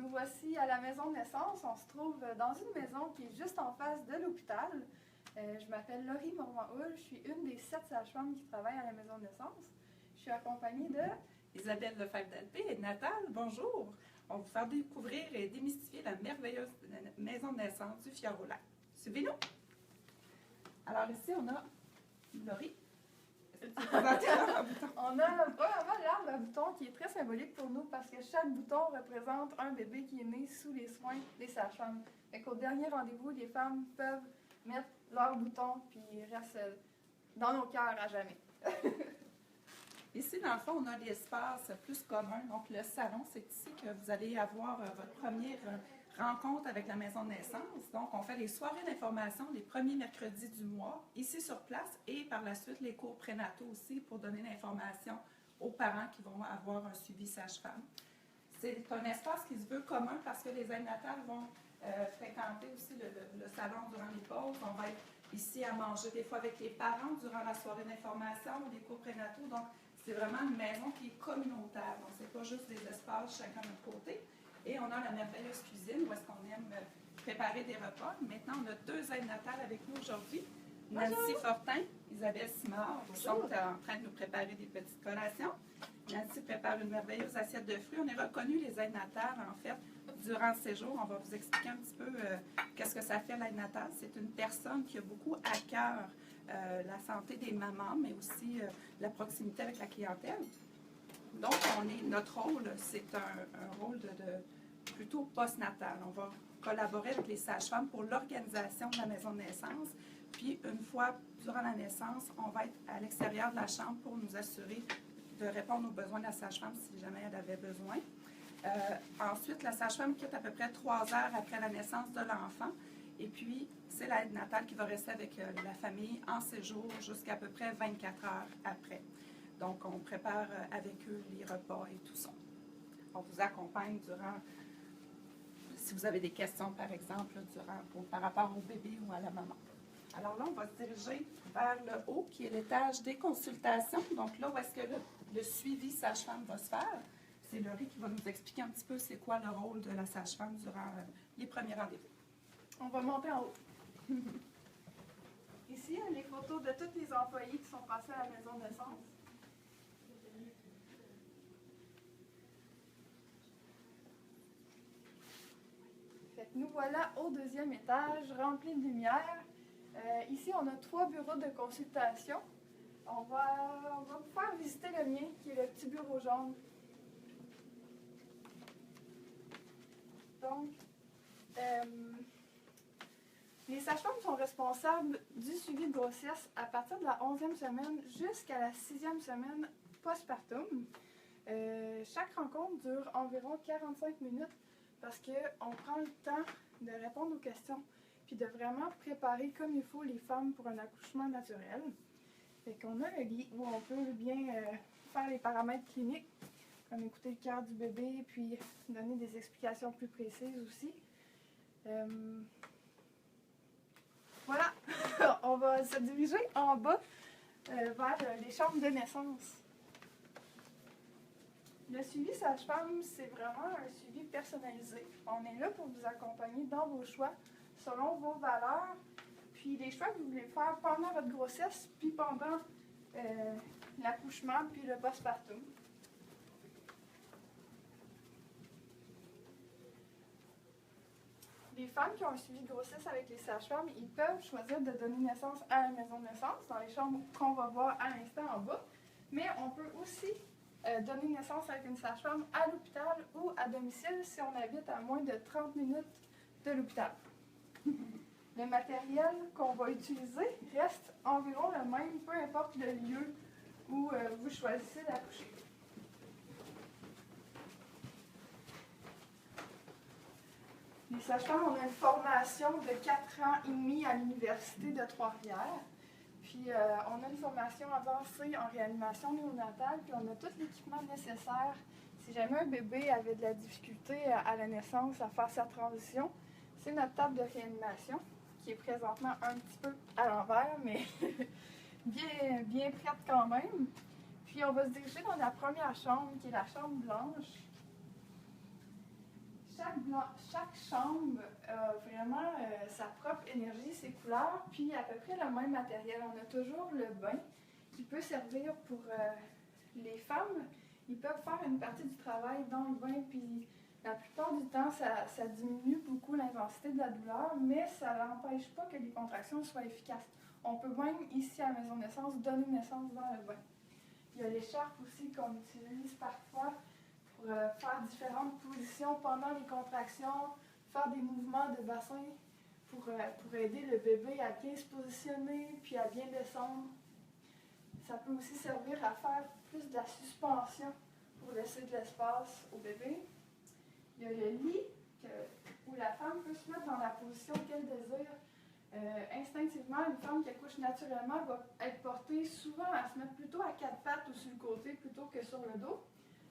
Nous voici à la maison de naissance. On se trouve dans une maison qui est juste en face de l'hôpital. Je m'appelle Laurie Morvan-Houle. Je suis une des 7 sages-femmes qui travaillent à la maison de naissance. Je suis accompagnée de Isabelle Lefebvre-Dalpé et Nathalie, bonjour! On va vous faire découvrir et démystifier la merveilleuse maison de naissance du Fjord-au-Lac. Suivez-nous! Alors ici, on a Laurie. On a vraiment l'arbre à boutons qui est très symbolique pour nous parce que chaque bouton représente un bébé qui est né sous les soins des sages-femmes. Au dernier rendez-vous, les femmes peuvent mettre leurs boutons puis ils restent dans nos cœurs à jamais. Ici, dans le fond, on a l'espace plus commun. Donc, le salon, c'est ici que vous allez avoir votre première rencontre avec la maison de naissance. Donc, on fait les soirées d'information les premiers mercredis du mois, ici sur place, et par la suite, les cours prénataux aussi pour donner l'information aux parents qui vont avoir un suivi sage-femme. C'est un espace qui se veut commun parce que les aides natales vont fréquenter aussi le salon durant les pauses. On va être ici à manger des fois avec les parents durant la soirée d'information ou des cours prénataux. Donc, c'est vraiment une maison qui est communautaire. Donc, ce n'est pas juste des espaces chacun de notre côté. Et on a la merveilleuse cuisine où est-ce qu'on aime préparer des repas. Maintenant, on a 2 aides natales avec nous aujourd'hui. Nancy Fortin, Isabelle Simard sont en train de nous préparer des petites collations. Nancy prépare une merveilleuse assiette de fruits. On est reconnus les aides natales, en fait, durant le séjour. On va vous expliquer un petit peu qu'est-ce que ça fait l'aide natale. C'est une personne qui a beaucoup à cœur la santé des mamans, mais aussi la proximité avec la clientèle. Donc, notre rôle, c'est un rôle de plutôt post-natal. On va collaborer avec les sages-femmes pour l'organisation de la maison de naissance. Puis, une fois durant la naissance, on va être à l'extérieur de la chambre pour nous assurer de répondre aux besoins de la sage-femme si jamais elle avait besoin. Ensuite, la sage-femme quitte à peu près 3 heures après la naissance de l'enfant. Et puis, c'est l'aide natale qui va rester avec la famille en séjour jusqu'à peu près 24 heures après. Donc, on prépare avec eux les repas et tout ça. On vous accompagne durant, si vous avez des questions, par exemple, par rapport au bébé ou à la maman. Alors là, on va se diriger vers le haut, qui est l'étage des consultations. Donc là, où est-ce que le suivi sage-femme va se faire? C'est Laurie qui va nous expliquer un petit peu c'est quoi le rôle de la sage-femme durant les premiers rendez-vous. On va monter en haut. Ici, il y a les photos de tous les employés qui sont passés à la maison de naissance. Nous voilà au 2e étage, rempli de lumière. Ici, on a 3 bureaux de consultation. On va vous faire visiter le mien, qui est le petit bureau jaune. Donc, les sages-femmes sont responsables du suivi de grossesse à partir de la 11e semaine jusqu'à la 6e semaine postpartum. Chaque rencontre dure environ 45 minutes parce qu'on prend le temps de répondre aux questions puis de vraiment préparer comme il faut les femmes pour un accouchement naturel. Fait qu'on a le lit où on peut bien faire les paramètres cliniques, comme écouter le cœur du bébé puis donner des explications plus précises aussi. Voilà, on va se diriger en bas vers les chambres de naissance. Le suivi sage-femme, c'est vraiment un suivi personnalisé. On est là pour vous accompagner dans vos choix, selon vos valeurs, puis les choix que vous voulez faire pendant votre grossesse, puis pendant l'accouchement, puis le postpartum. Les femmes qui ont un suivi de grossesse avec les sages-femmes, ils peuvent choisir de donner naissance à la maison de naissance, dans les chambres qu'on va voir à l'instant en bas, mais on peut aussi donner naissance avec une sage-femme à l'hôpital ou à domicile si on habite à moins de 30 minutes de l'hôpital. Le matériel qu'on va utiliser reste environ le même, peu importe le lieu où vous choisissez d'accoucher. Les sages-femmes, on a une formation de 4 ans et demi à l'Université de Trois-Rivières. Puis on a une formation avancée en réanimation néonatale, puis on a tout l'équipement nécessaire si jamais un bébé avait de la difficulté à la naissance à faire sa transition. C'est notre table de réanimation qui est présentement un petit peu à l'envers, mais bien prête quand même. Puis on va se diriger dans la première chambre, qui est la chambre blanche. Chaque Non, chaque chambre a vraiment sa propre énergie, ses couleurs, puis à peu près le même matériel. On a toujours le bain qui peut servir pour les femmes. Ils peuvent faire une partie du travail dans le bain, puis la plupart du temps, ça diminue beaucoup l'intensité de la douleur, mais ça n'empêche pas que les contractions soient efficaces. On peut même, ici à la maison de naissance, donner naissance dans le bain. Il y a l'écharpe aussi qu'on utilise parfois pour faire différentes positions pendant les contractions, faire des mouvements de bassin pour aider le bébé à bien se positionner puis à bien descendre. Ça peut aussi servir à faire plus de la suspension pour laisser de l'espace au bébé. Il y a le lit où la femme peut se mettre dans la position qu'elle désire. Instinctivement, une femme qui accouche naturellement va être portée souvent à se mettre plutôt à quatre pattes ou sur le côté plutôt que sur le dos.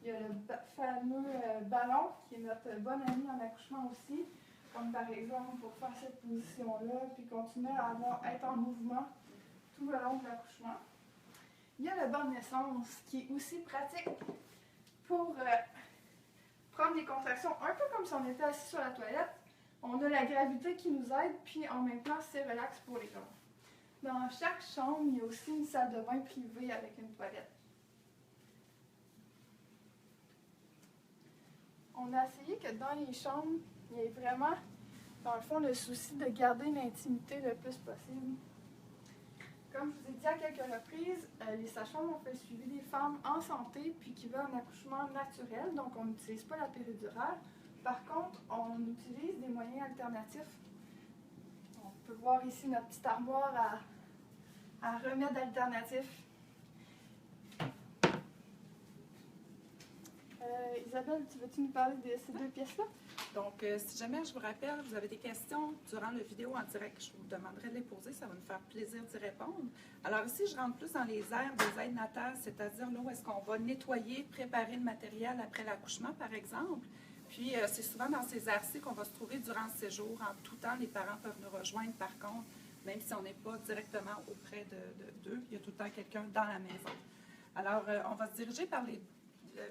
Il y a le fameux ballon qui est notre bon ami en accouchement aussi, comme par exemple pour faire cette position-là, puis continuer à être en mouvement tout le long de l'accouchement. Il y a le banc de naissance qui est aussi pratique pour prendre des contractions, un peu comme si on était assis sur la toilette. On a la gravité qui nous aide, puis en même temps, c'est relax pour les jambes. Dans chaque chambre, il y a aussi une salle de bain privée avec une toilette. On a essayé que dans les chambres, il y ait vraiment, dans le fond, le souci de garder l'intimité le plus possible. Comme je vous ai dit à quelques reprises, les sages-femmes ont fait le suivi des femmes en santé puis qui veulent un accouchement naturel, donc on n'utilise pas la péridurale. Par contre, on utilise des moyens alternatifs. On peut voir ici notre petite armoire à remèdes alternatifs. Isabelle, veux-tu nous parler de ces deux pièces-là? Donc, si jamais je vous rappelle, vous avez des questions durant la vidéo en direct, je vous demanderai de les poser, ça va nous faire plaisir d'y répondre. Alors ici, je rentre plus dans les aires des aides natales, c'est-à-dire là où est-ce qu'on va nettoyer, préparer le matériel après l'accouchement, par exemple. Puis, c'est souvent dans ces aires-ci qu'on va se trouver durant le séjour. En tout temps, les parents peuvent nous rejoindre, par contre, même si on n'est pas directement auprès d'eux, il y a tout le temps quelqu'un dans la maison. Alors, on va se diriger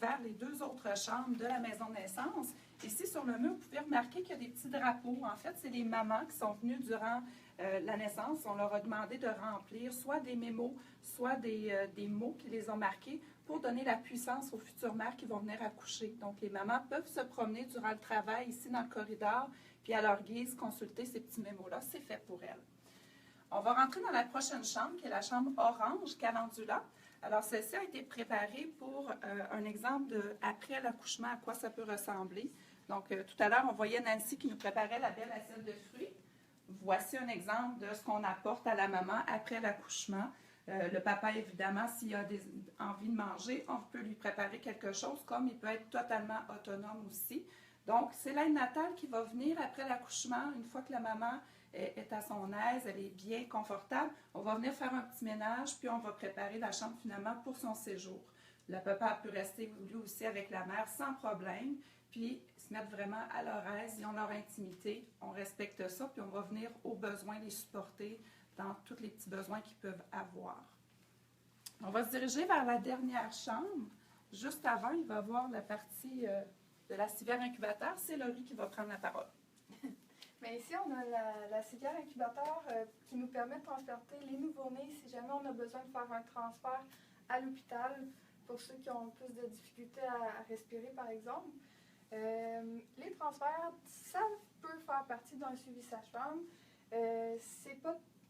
vers les deux autres chambres de la maison de naissance. Ici, sur le mur, vous pouvez remarquer qu'il y a des petits drapeaux. En fait, c'est les mamans qui sont venues durant la naissance. On leur a demandé de remplir soit des mémos, soit des mots qui les ont marqués pour donner la puissance aux futures mères qui vont venir accoucher. Donc, les mamans peuvent se promener durant le travail ici dans le corridor, puis à leur guise, consulter ces petits mémos-là. C'est fait pour elles. On va rentrer dans la prochaine chambre, qui est la chambre orange calendula. Alors, celle-ci a été préparée pour un exemple de après l'accouchement, à quoi ça peut ressembler. Donc, tout à l'heure, on voyait Nancy qui nous préparait la belle assiette de fruits. Voici un exemple de ce qu'on apporte à la maman après l'accouchement. Le papa, évidemment, s'il a envie de manger, on peut lui préparer quelque chose, comme il peut être totalement autonome aussi. Donc, c'est l'aide natale qui va venir après l'accouchement, une fois que la maman est à son aise, elle est bien confortable. On va venir faire un petit ménage, puis on va préparer la chambre finalement pour son séjour. Le papa peut rester lui aussi avec la mère sans problème, puis se mettre vraiment à leur aise, ils ont leur intimité, on respecte ça, puis on va venir aux besoins les supporter dans tous les petits besoins qu'ils peuvent avoir. On va se diriger vers la dernière chambre. Juste avant, il va y avoir la partie de la civière incubateur. C'est Laurie qui va prendre la parole. Mais ici, on a la civière incubateur qui nous permet de transporter les nouveau-nés si jamais on a besoin de faire un transfert à l'hôpital pour ceux qui ont plus de difficultés à respirer, par exemple. Les transferts, ça peut faire partie d'un suivi sage-femme.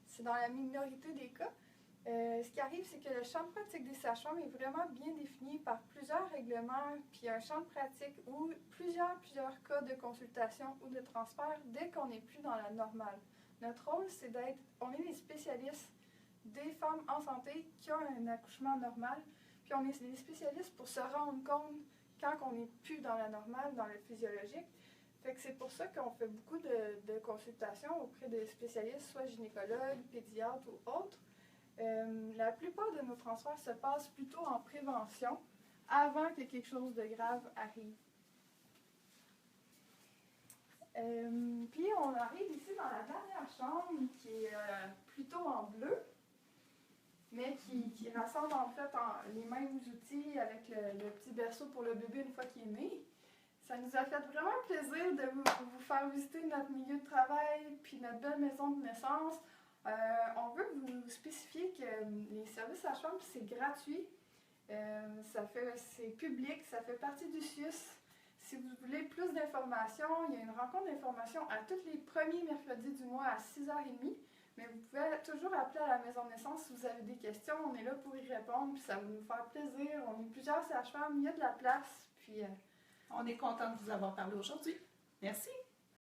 C'est dans la minorité des cas. Ce qui arrive, c'est que le champ de pratique des sages-femmes est vraiment bien défini par plusieurs règlements, puis un champ de pratique où plusieurs cas de consultation ou de transfert dès qu'on n'est plus dans la normale. Notre rôle, c'est on est les spécialistes des femmes en santé qui ont un accouchement normal, puis on est les spécialistes pour se rendre compte quand on n'est plus dans la normale, dans le physiologique. Fait que c'est pour ça qu'on fait beaucoup de consultations auprès de spécialistes, soit gynécologues, pédiatres ou autres. La plupart de nos transferts se passent plutôt en prévention avant que quelque chose de grave arrive. Puis on arrive ici dans la dernière chambre qui est plutôt en bleu, mais qui rassemble en fait les mêmes outils avec le petit berceau pour le bébé une fois qu'il est né. Ça nous a fait vraiment plaisir de vous faire visiter notre milieu de travail puis notre belle maison de naissance. On veut vous spécifier que les services sages-femmes, c'est gratuit. C'est public, ça fait partie du CIUS. Si vous voulez plus d'informations, il y a une rencontre d'information à tous les premiers mercredis du mois à 6h30. Mais vous pouvez toujours appeler à la maison de naissance si vous avez des questions. On est là pour y répondre, puis ça va nous faire plaisir. On est plusieurs sages-femmes, il y a de la place. Puis, on est content de vous avoir parlé aujourd'hui. Merci.